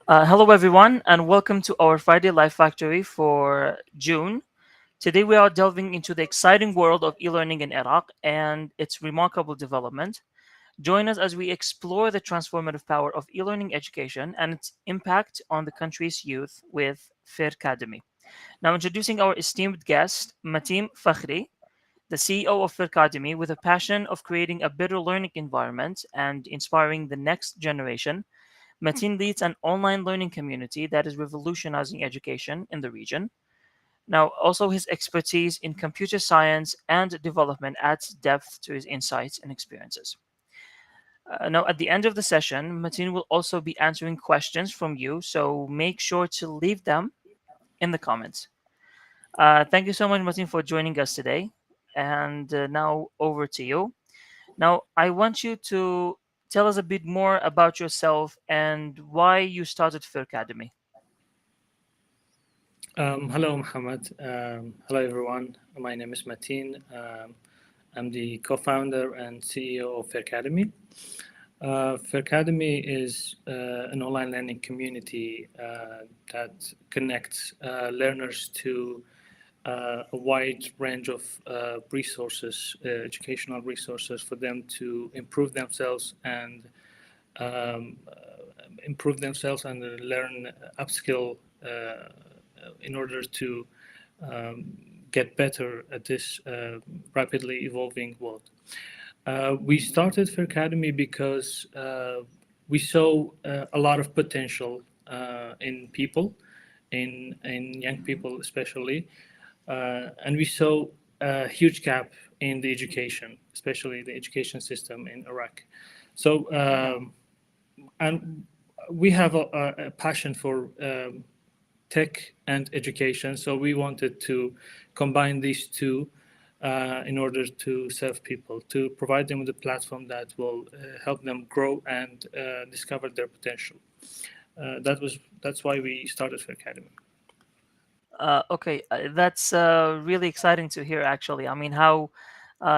Hello, everyone, and welcome to our Friday Live Factory for June. Today, we are delving into the exciting world of e learning in Iraq and its remarkable development. Join us as we explore the transformative power of e learning education and its impact on the country's youth with Fercademy. Now, introducing our esteemed guest, Mateen Fakhree, the CEO of Fercademy, with a passion of creating a better learning environment and inspiring the next generation. Mateen leads an online learning community that is revolutionizing education in the region. Now, also his expertise in computer science and development adds depth to his insights and experiences. Now, at the end of the session, Mateen will also be answering questions from you, so make sure to leave them in the comments. Thank you so much, Mateen, for joining us today. And now over to you. Now, I want you to tell us a bit more about yourself and why you started Fercademy. Hello, Mohammed. Hello, everyone. My name is Mateen. I'm the co-founder and CEO of Fercademy. Fercademy is an online learning community that connects learners to a wide range of resources, educational resources for them to um, improve themselves and learn upskill in order to get better at this rapidly evolving world. We started Fercademy because we saw a lot of potential in people, in young people especially, and we saw a huge gap in the education, especially the education system in Iraq. So, Yeah. and we have a passion for tech and education. So we wanted to combine these two in order to serve people, to provide them with a platform that will help them grow and discover their potential. That's why we started for Academy. Okay, that's really exciting to hear. Actually, I mean, how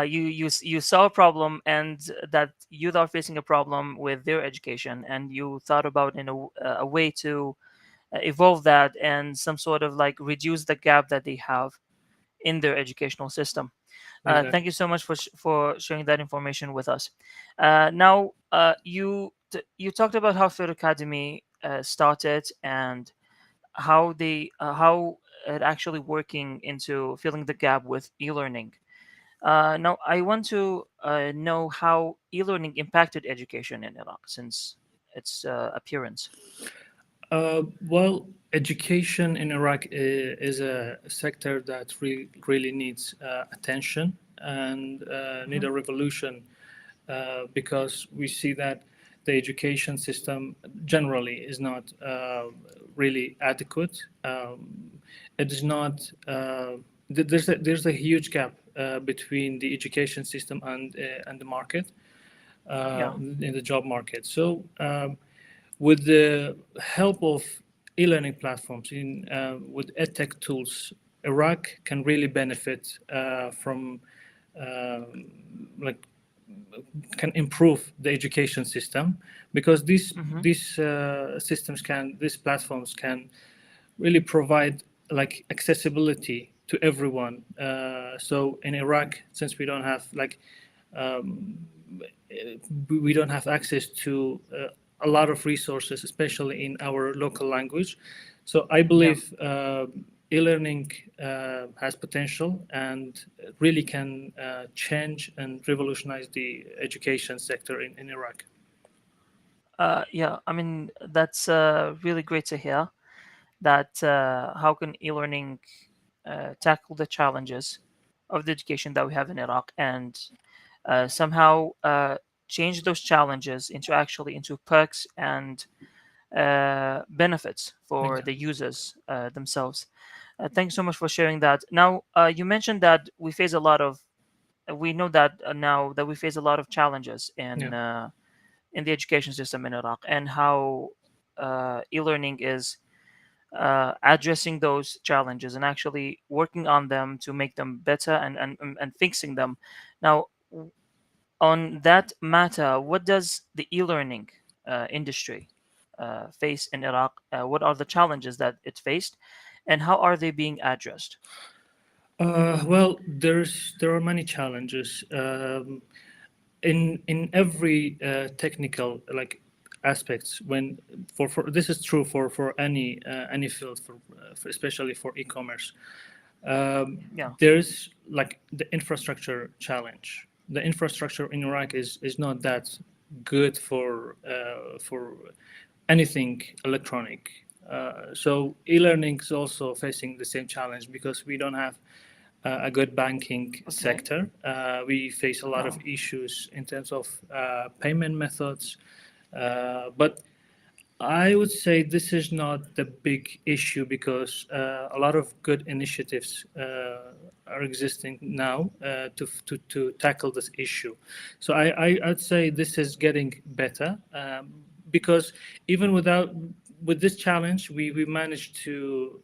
you saw a problem and that youth are facing a problem with their education, and you thought about a way to evolve that and some sort of like reduce the gap that they have in their educational system. Thank Exactly. you so much for sharing that information with us. Now, you talked about how Fit Academy started and how it actually working into filling the gap with e-learning. Now, I want to know how e-learning impacted education in Iraq since its appearance. Well, education in Iraq is a sector that really needs attention and need Hmm. a revolution because we see that the education system generally is not really adequate. It is not. There's a huge gap between the education system and the market Yeah. in the job market. So. With the help of e-learning platforms with edtech tools, Iraq can really benefit from like can improve the education system because Hmm. these platforms can really provide like accessibility to everyone. So in Iraq, since um, we don't have access to a lot of resources, especially in our local language. So I Yeah. believe e-learning has potential and really can change and revolutionize the education sector in Iraq. Yeah. I mean, that's really great to hear. That how can e-learning tackle the challenges of the education that we have in Iraq and somehow change those challenges into perks and benefits for the Exactly. users themselves. Thanks so much for sharing that. Now, you mentioned that we know that now that we face a lot of challenges Yeah. in the education system in Iraq, and how e-learning is addressing those challenges and actually working on them to make them better and fixing them. Now, on that matter, what does the e-learning industry face in Iraq? What are the challenges that it faced, and how are they being addressed? Well, there are many challenges in every technical like aspects. When for this is true for any field, for especially for e-commerce. Yeah, There's like the infrastructure challenge. The infrastructure in Iraq is not that good for anything electronic. So e-learning is also facing the same challenge because we don't have a good banking okay, sector. We face a lot of no, issues in terms of payment methods, but I would say this is not the big issue because a lot of good initiatives are existing now to tackle this issue. So I'd say this is getting better because even with this challenge, we managed to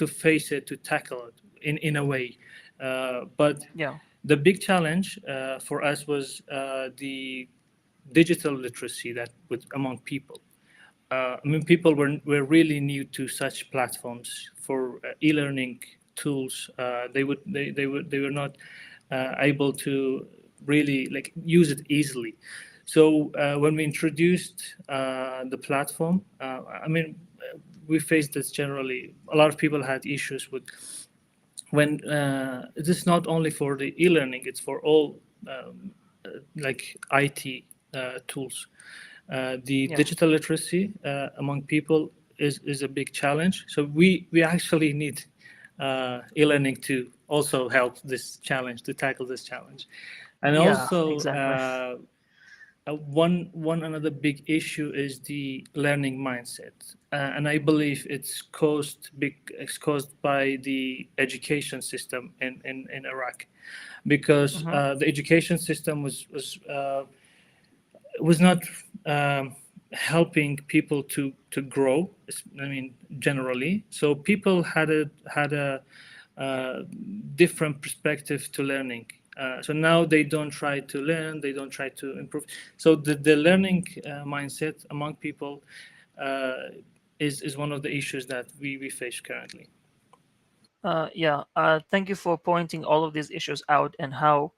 face it, to tackle it in a way. But yeah, the big challenge for us was the digital literacy that with among people. I mean, people were really new to such platforms for e-learning tools. They were not able to really like use it easily. So when we introduced the platform, I mean, we faced this generally. A lot of people had issues with when it is not only for the e-learning; it's for all like IT tools. The yeah. digital literacy among people is a big challenge. So we actually need e-learning to also help this challenge, to tackle this challenge. And Yeah, also exactly. one another big issue is the learning mindset, and I believe it's caused by the education system in Iraq, because Hmm. the education system was not helping people to grow. I mean, generally, so people had a different perspective to learning. So now they don't try to learn, they don't try to improve. So the learning mindset among people uh, is one of the issues that we face currently. Yeah, thank you for pointing all of these issues out and how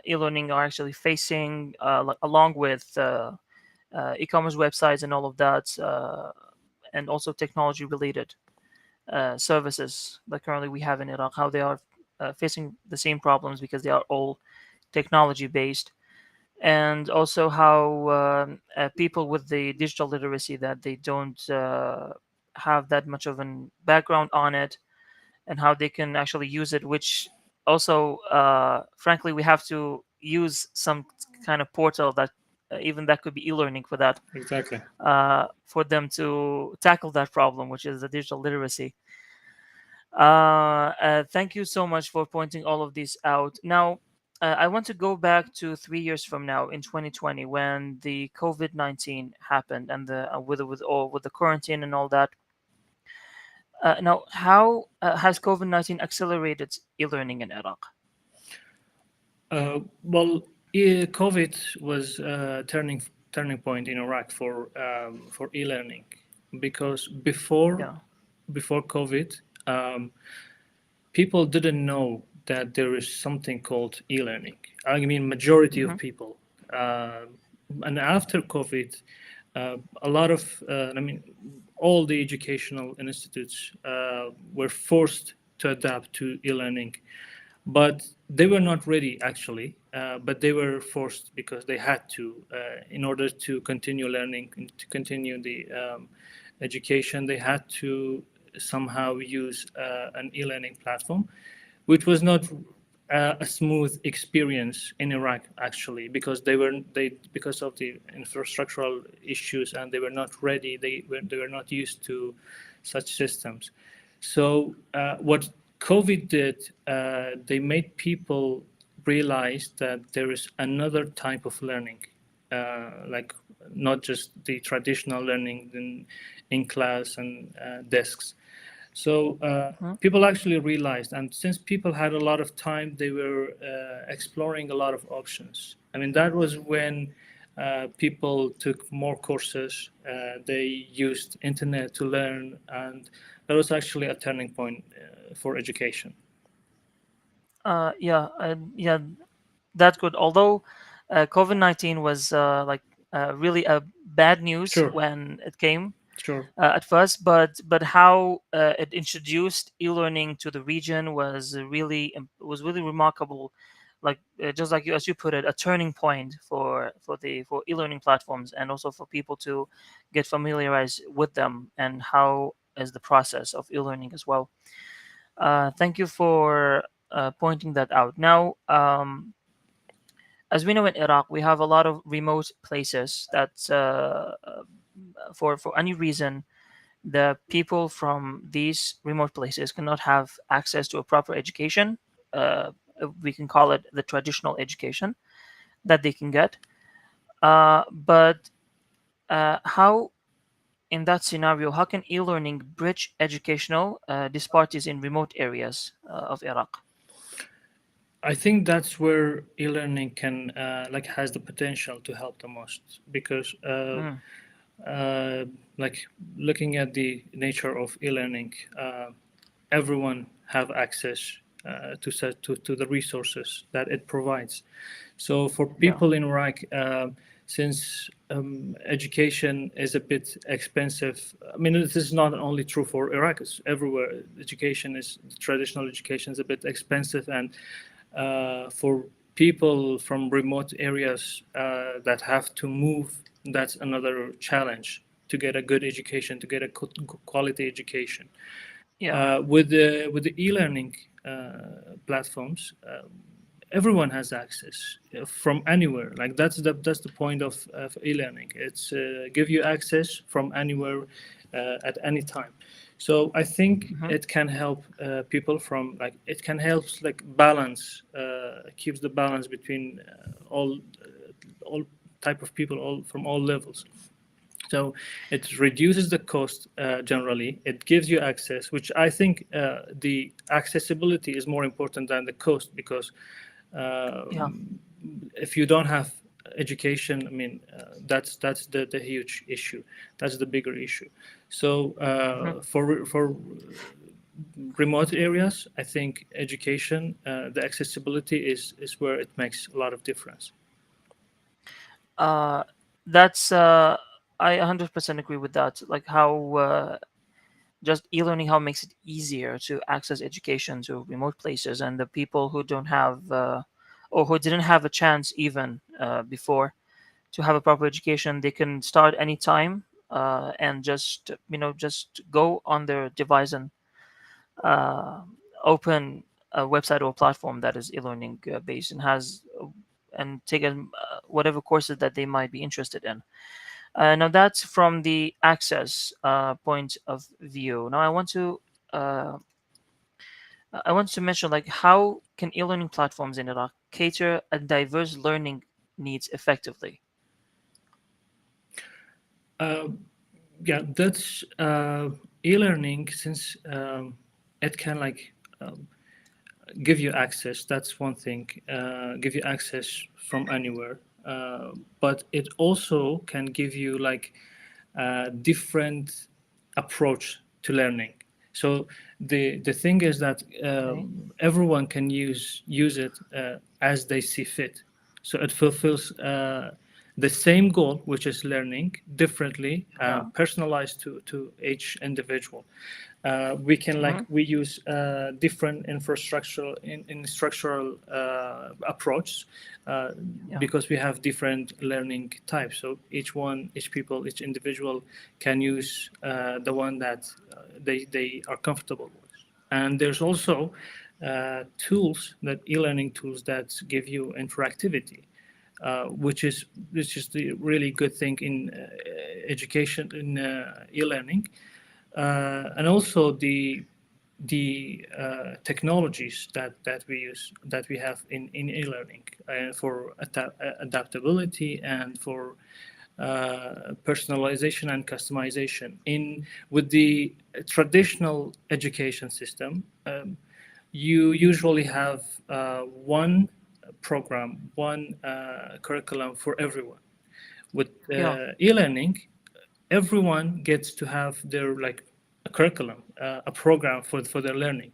e-learning are actually facing, along with e-commerce websites and all of that, and also technology related services that currently we have in Iraq, how they are facing the same problems because they are all technology based, and also how people with the digital literacy that they don't have that much of an background on it, and how they can actually use it, which also frankly we have to use some kind of portal that even that could be e-learning for that, Exactly. for them to tackle that problem, which is the digital literacy. Thank you so much for pointing all of these out. Now, I want to go back to 3 years from now in 2020 when the COVID-19 happened and the with the quarantine and all that. Now, how has COVID-19 accelerated e-learning in Iraq? Well, COVID was a turning point in Iraq for e-learning, because Yeah. before COVID, um, people didn't know that there is something called e-learning. I mean, majority Hmm. of people, uh, and after COVID, a lot of I mean, all the educational institutes were forced to adapt to e-learning, but they were not ready actually, but they were forced because they had to in order to continue learning and to continue the education. They had to somehow use an e-learning platform, which was not a smooth experience in Iraq actually, because they because of the infrastructural issues, and they were not ready. They were not used to such systems. So what COVID did, they made people realize that there is another type of learning, like not just the traditional learning in class and desks. So Hmm. people actually realized, and since people had a lot of time, they were exploring a lot of options. I mean, that was when People took more courses. They used internet to learn, and that was actually a turning point for education. Yeah, that's good. Although COVID-19 was really a bad news Sure, when it came sure. at first, but how it introduced e-learning to the region was really remarkable. Like just like you, as you put it, a turning point for e-learning platforms, and also for people to get familiarized with them and how is the process of e-learning as well. Thank you for pointing that out. Now, as we know in Iraq, we have a lot of remote places that, for any reason, the people from these remote places cannot have access to a proper education. Uh, we can call it the traditional education that they can get. But how, in that scenario, how can e-learning bridge educational disparities in remote areas of Iraq? I think that's where e-learning can has the potential to help the most because Mm, uh, like looking at the nature of e-learning, everyone have access to the resources that it provides. So for yeah, people in Iraq, since education is a bit expensive, I mean, this is not only true for Iraq; it's everywhere. Education is traditional education is a bit expensive, and for people from remote areas that have to move, that's another challenge to get a good education, to get a quality education. yeah. With the e-learning platforms, everyone has access from anywhere. Like that's the point of e-learning. It's give you access from anywhere at any time. So I think Hmm. it can help people from like it can help like balance keeps the balance between all type of people all from all levels. So it reduces the cost generally. It gives you access, which I think the accessibility is more important than the cost because Yeah. if you don't have education, I mean, that's the huge issue. That's the bigger issue. So Hmm. for remote areas, I think education, the accessibility is where it makes a lot of difference. Uh, that's I 100% agree with that. Like how just e-learning how makes it easier to access education to remote places, and the people who don't have or who didn't have a chance even before to have a proper education, they can start anytime and just go on their device and uh, open a website or platform that is e-learning based and has and take whatever courses that they might be interested in. Now that's from the access point of view. Now uh, I want to mention like how can e-learning platforms in Iraq cater a diverse learning needs effectively? Uh, yeah, that's e-learning since it can um, give you access. That's one thing. Give you access from anywhere, but it also can give you like a different approach to learning. So the thing is that Okay. everyone can use it as they see fit. So it fulfills the same goal, which is learning differently Yeah. and personalized to each individual. We can Hmm. we use different in structural approach uh, Yeah. because we have different learning types. So each individual can use the one that they are comfortable with. And there's also tools that e-learning tools that give you interactivity, which is the really good thing in education in e-learning, and also the technologies that we use that we have in e-learning for adaptability and for personalization and customization. In with the traditional education system, you usually have one program, one curriculum for everyone. With Yeah. e-learning, everyone gets to have their like a curriculum, a program for their learning.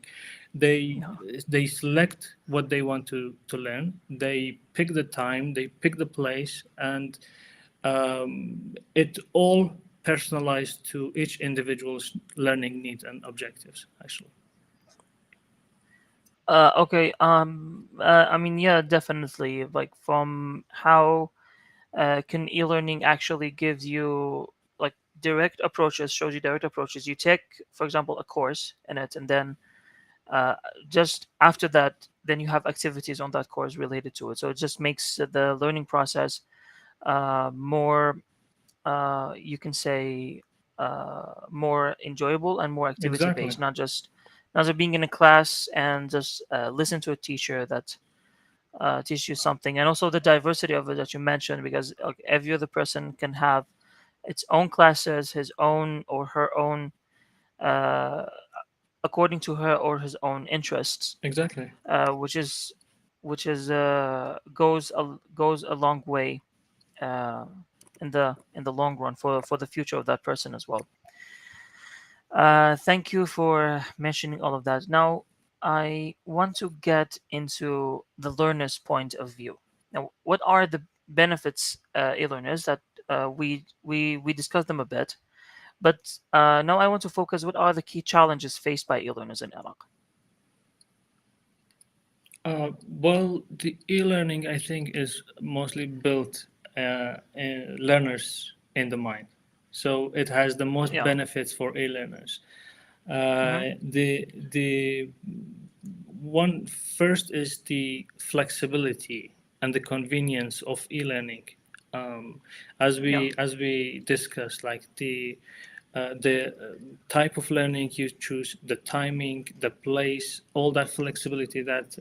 They Yeah. they select what they want to learn. They pick the time, they pick the place, and it all personalized to each individual's learning needs and objectives. Actually, Okay. I mean, yeah, definitely. Like, from how can e-learning actually gives you like direct approaches, shows you direct approaches. You take, for example, a course in it, and then uh, just after that, then you have activities on that course related to it. So it just makes the learning process more, you can say, more enjoyable and more activity exactly, based, not just being in a class and just listen to a teacher that teach you something. And also the diversity of it that you mentioned, because every other person can have its own classes, his own or her own, uh, according to her or his own interests, exactly. which is goes a long way uh, in the long run for the future of that person as well. Thank you for mentioning all of that. Now, I want to get into the learner's point of view. Now, what are the benefits, e-learners, that we discussed them a bit, but now I want to focus. What are the key challenges faced by e-learners in Iraq? Well, the e-learning I think is mostly built in learners in the mind, so it has the most Yeah. benefits for e-learners. Mm-hmm. The one first is the flexibility and the convenience of e-learning. Um, Yeah. as we discussed, like the type of learning you choose, the timing, the place, all that flexibility that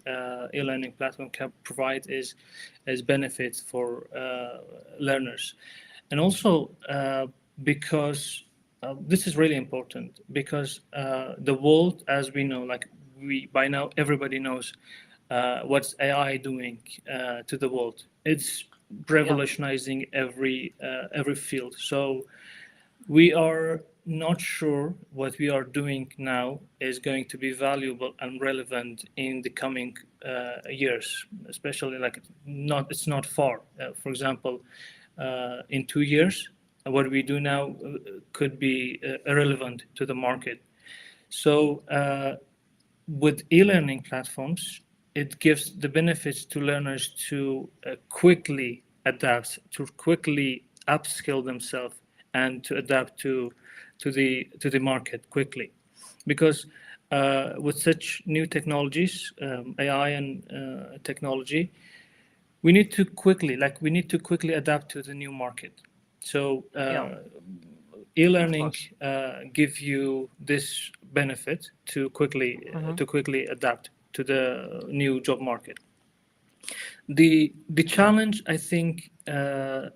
e-learning platform can provide is benefits for learners, and also because this is really important because the world, as we know, like we by now everybody knows what's AI doing to the world. It's Yeah. revolutionizing every field. So we are not sure what we are doing now is going to be valuable and relevant in the coming years, especially like not it's not far. For example, in 2 years, what we do now could be irrelevant to the market. So with e-learning platforms, it gives the benefits to learners to quickly adapt, to quickly upskill themselves, and to adapt to the market quickly, because with such new technologies, AI and technology, we need to quickly adapt to the new market. So Yeah. Of e-learning course. give you this benefit Mm-hmm. to quickly adapt to the new job market. The challenge, I think,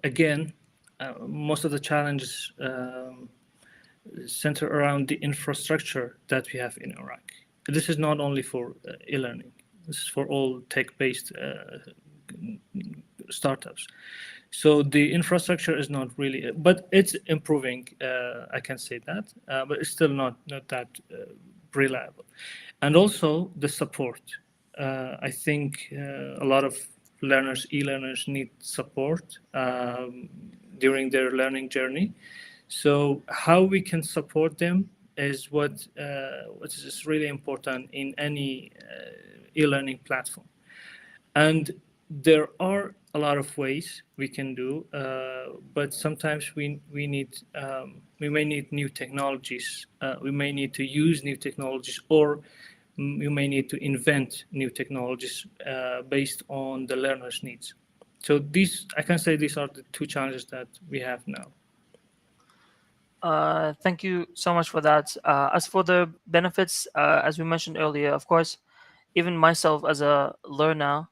again, most of the challenges center around the infrastructure that we have in Iraq. This is not only for e-learning. This is for all tech-based startups. So the infrastructure is not really, but it's improving. I can say that, but it's still not that reliable. And also the support. I think a lot of learners, e-learners, need support during their learning journey. So how we can support them is what is really important in any e-learning platform. And there are a lot of ways we can do, but sometimes we may need new technologies. We may need to use new technologies, or we may need to invent new technologies based on the learner's needs. So these, I can say, these are the two challenges that we have now. Thank you so much for that. As for the benefits, as we mentioned earlier, of course, even myself as a learner,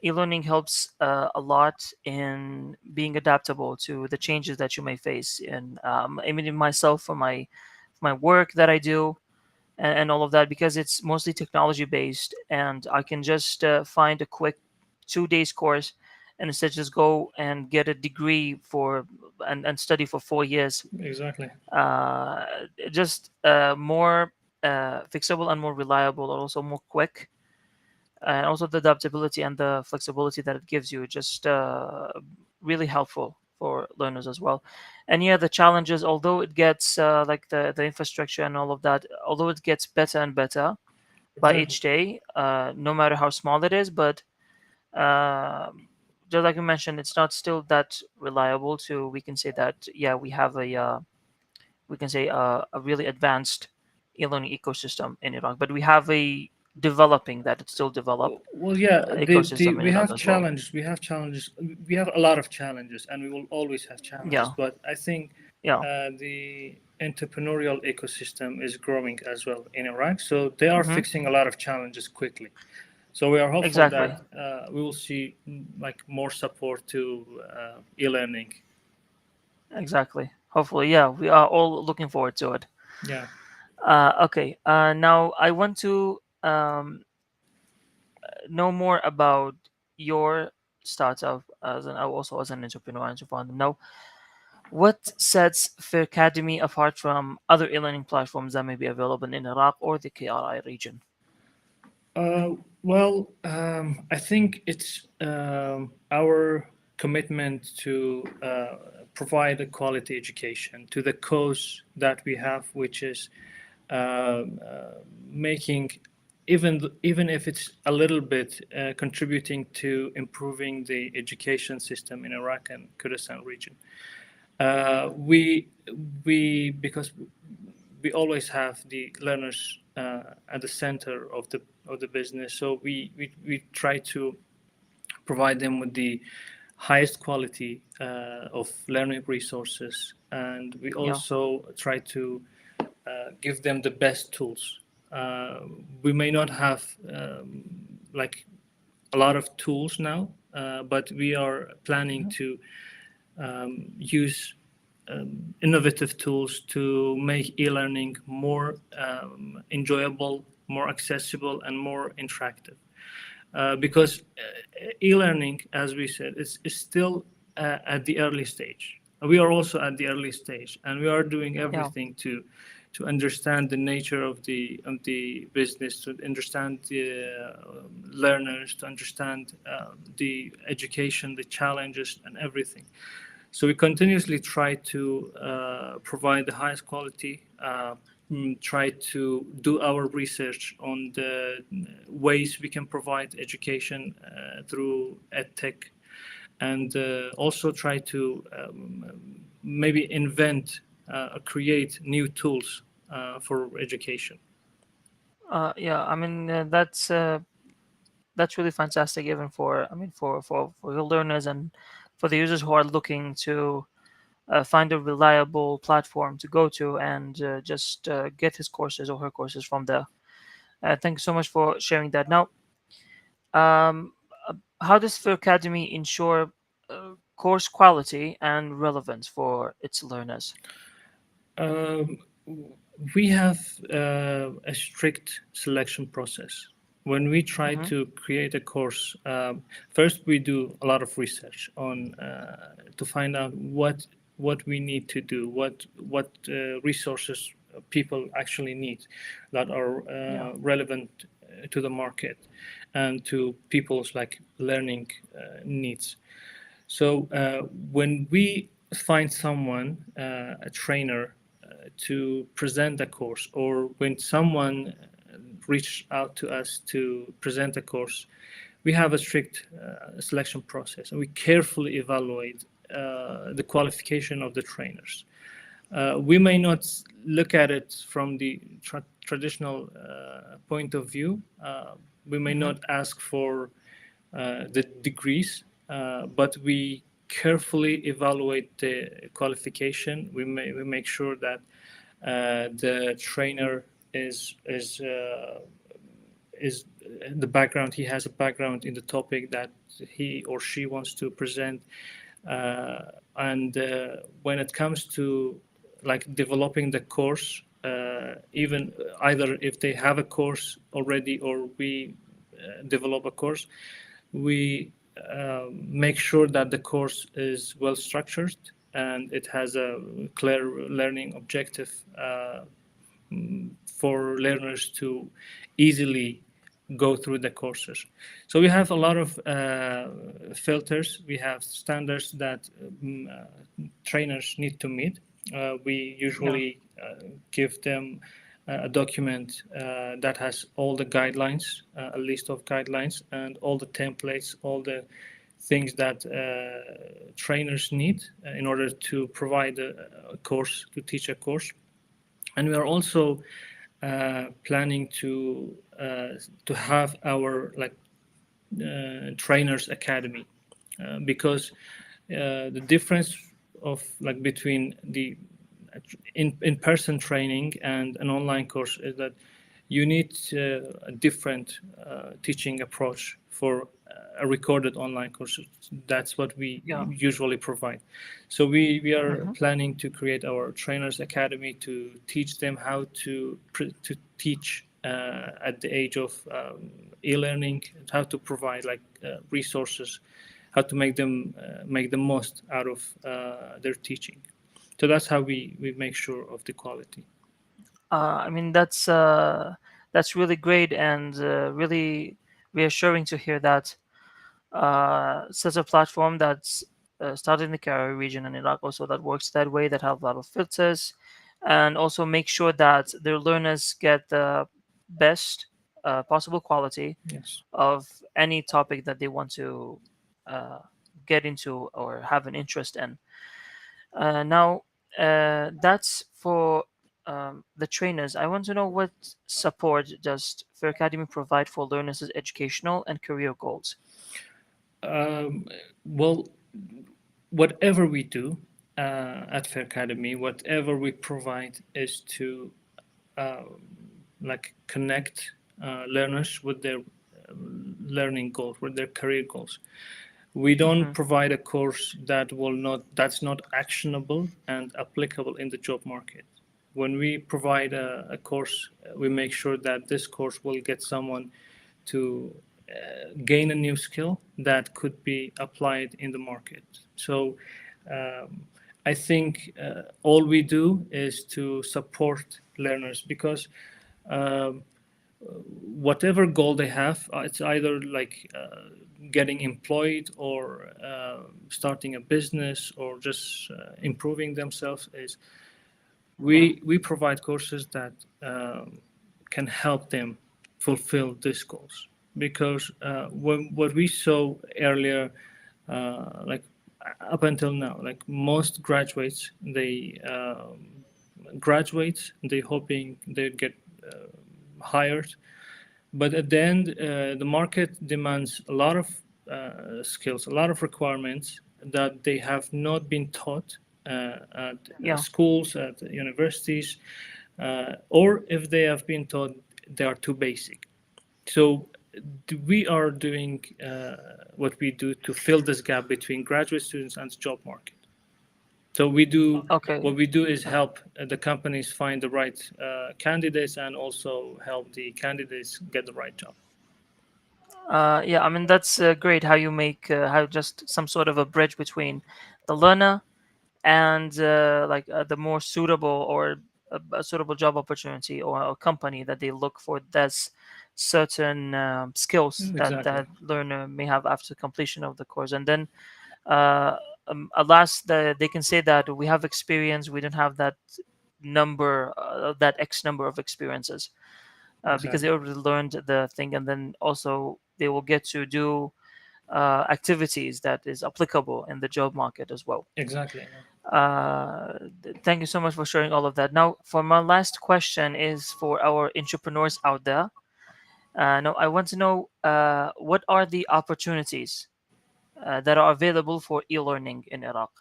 e-learning helps a lot in being adaptable to the changes that you may face. And I mean, in myself, for my work that I do, and all of that, because it's mostly technology based, and I can just find a quick 2 days course and instead just go and get a degree for and study for 4 years. Exactly. uh, just more fixable and more reliable, and also more quick, and also the adaptability and the flexibility that it gives you, just really helpful for learners as well. And yeah, the challenges, although it gets like the infrastructure and all of that, although it gets better and better by Exactly. each day, no matter how small it is, but just like you mentioned, it's not still that reliable to we can say that yeah, we have we can say a really advanced e-learning ecosystem in Iraq, but we have a developing that it's still develop Well, yeah, the ecosystem in we Iraq have as well. challenges. We have challenges. We have a lot of challenges, and we will always have challenges. Yeah, But I think yeah, the entrepreneurial ecosystem is growing as well in Iraq, so they are hmm, fixing a lot of challenges quickly. So we are hopeful exactly, that we will see like more support to e-learning. exactly. Hopefully, yeah, we are all looking forward to it. Yeah. Okay, now I want to know more about your startup as an also as an entrepreneur and founder. Now, what sets Fercademy apart from other e-learning platforms that may be available in Iraq or the KRI region? I think it's our commitment to provide a quality education to the cause that we have, which is making, even if it's a little bit contributing to improving the education system in Iraq and Kurdistan region. We because we always have the learners at the center of the business, so we try to provide them with the highest quality of learning resources, and we Yeah, also try to give them the best tools. Uh, we may not have like a lot of tools now, but we are planning mhm, to use innovative tools to make e-learning more enjoyable, more accessible, and more interactive. Because e-learning, as we said, is still at the early stage. We are also at the early stage, and we are doing yeah, everything to understand the nature of the business, to understand the learners, to understand the education, the challenges, and everything. So we continuously try to provide the highest quality, try to do our research on the ways we can provide education through edtech, and also try to maybe invent, create new tools for education. yeah. I mean, that's really fantastic, even for I mean for the learners and for the users who are looking to find a reliable platform to go to and just get his courses or her courses from there. Thank you so much for sharing that. Now, um, uh, how does the Academy ensure course quality and relevance for its learners? Um, we have a strict selection process. When we try Hmm. to create a course, first we do a lot of research on to find out what we need to do, what resources people actually need that are Yeah, relevant to the market and to people's like learning needs. So when we find someone, a trainer, to present a course, or when someone reach out to us to present a course, we have a strict selection process, and we carefully evaluate the qualification of the trainers. We may not look at it from the traditional point of view. We may hmm, not ask for the degrees, but we carefully evaluate the qualification. We make sure that the trainer is the background. He has a background in the topic that he or she wants to present, uh, and when it comes to like developing the course, even either if they have a course already or we develop a course, we make sure that the course is well structured and it has a clear learning objective for learners to easily go through the courses. So we have a lot of filters. We have standards that trainers need to meet. We Yeah. usually give them a document that has all the guidelines, a list of guidelines, and all the templates, all the things that trainers need in order to provide a course, to teach a course. And we are also planning to have our trainers academy, because the difference of like between the in-person training and an online course is that you need a different teaching approach for a recorded online course. That's what we Yeah. usually provide. So we are Hmm. planning to create our trainers academy to teach them how to teach at the age of e-learning, how to provide resources, how to make the most out of their teaching. So that's how we make sure of the quality. I mean, that's really great and really reassuring to hear that such a platform that's started in the Caribbean region and Iraq also that works that way, that have a lot of filters, and also make sure that their learners get the best possible quality Yes. of any topic that they want to uh, get into or have an interest in. Now, that's for the trainers. I want to know what support does Fercademy provide for learners' educational and career goals? Um, well, whatever we do at Fercademy, whatever we provide is to uh, connect learners with their learning goals, with their career goals. We don't Hmm. provide a course that's not actionable and applicable in the job market. When we provide a course, we make sure that this course will get someone to gain a new skill that could be applied in the market. So um, I think all we do is to support learners because um, whatever goal they have, it's either getting employed or starting a business or just improving themselves. Is Yeah. we provide courses that can help them fulfill these goals because what we saw earlier, like up until now, like most graduates, they graduate, they hoping they get hired, but at the end, the market demands a lot of skills, a lot of requirements that they have not been taught at Yeah. schools, at universities, or if they have been taught, they are too basic. So we are doing what we do to fill this gap between graduate students and the job market. So Okay. what we do is help the companies find the right candidates and also help the candidates get the right job. Yeah, I mean that's great how you make how just some sort of a bridge between the learner and the more suitable or a suitable job opportunity or a company that they look for that's certain skills that Exactly. that learner may have after completion of the course, and then uh, alas they can say that we have experience, we don't have that number that X number of experiences because they Exactly. already learned the thing, and then also they will get to do activities that is applicable in the job market as well. Exactly. Thank you so much for sharing all of that. Now, for my last question is for our entrepreneurs out there. Now, I want to know what are the opportunities that are available for e-learning in Iraq?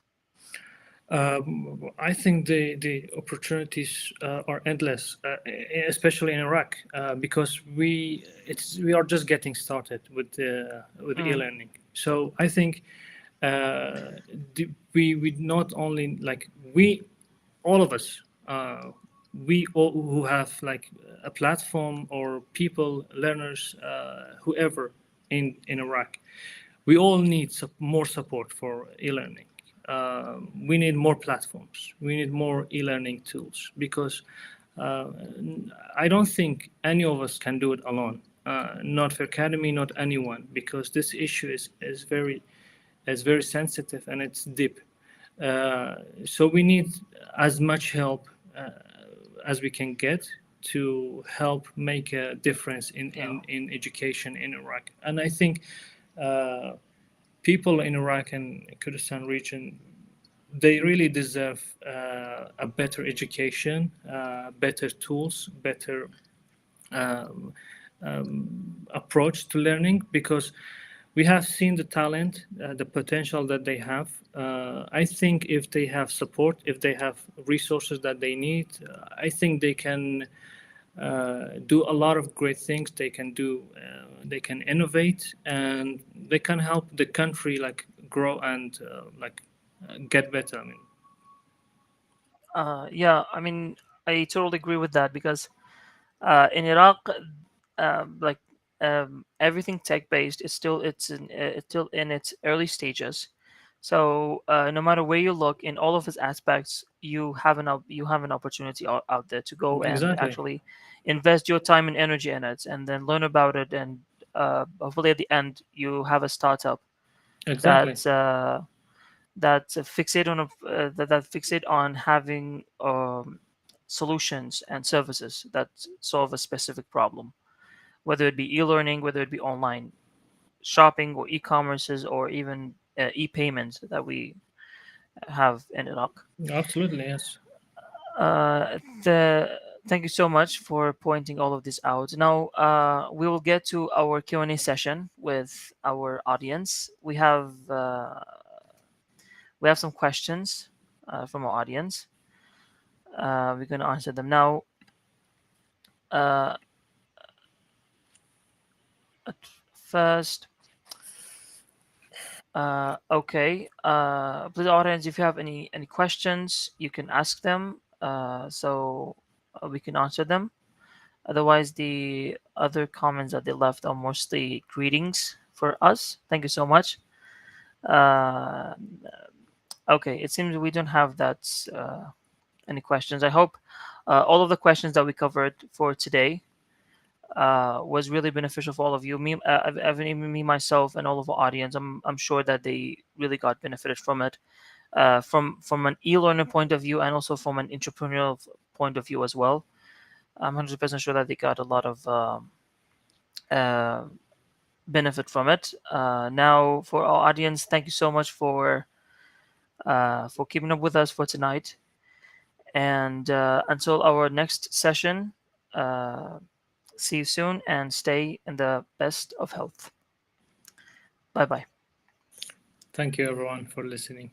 I think the opportunities are endless, especially in Iraq, because we are just getting started with Mm, e-learning. So I think we not only like we all of us we all who have like a platform or people learners whoever in Iraq, we all need more support for e-learning. We need more platforms. We need more e-learning tools because uh, I don't think any of us can do it alone. Not Fercademy, not anyone, because this issue is very sensitive and it's deep. So we need as much help as we can get to help make a difference Yeah. in education in Iraq. And I think uh, people in Iraq and Kurdistan region, they really deserve a better education, better tools, better um, approach to learning, because we have seen the talent, the potential that they have. I think if they have support, if they have resources that they need, I think they can do a lot of great things. They can do, they can innovate, and they can help the country like grow and get better. I mean, Yeah, I mean, I totally agree with that because in Iraq, like everything tech based is still it's still in its early stages. So no matter where you look, in all of its aspects, you have an opportunity out there to go and exactly, actually invest your time and energy in it, and then learn about it, and hopefully at the end you have a startup exactly, that fixate on that fixate on having solutions and services that solve a specific problem, whether it be e-learning, whether it be online shopping or e-commerces or even e-payments that we have in Iraq. absolutely, yes. The Thank you so much for pointing all of this out. Now we will get to our Q&A session with our audience. We have some questions from our audience. We're going to answer them now. Uh, at first, okay. Please, audience, if you have any questions, you can ask them. We can answer them. Otherwise, the other comments that they left are mostly greetings for us. Thank you so much. Uh, okay, it seems we don't have that any questions. I hope all of the questions that we covered for today was really beneficial for all of you. Even me myself and all of our audience. I'm sure that they really got benefited from it, from an e-learner point of view and also from an entrepreneurial point of view as well. I'm 100% sure that they got a lot of uh, benefit from it. Now, for our audience, thank you so much for keeping up with us for tonight. And until our next session, uh, see you soon and stay in the best of health. Bye bye. Thank you everyone for listening.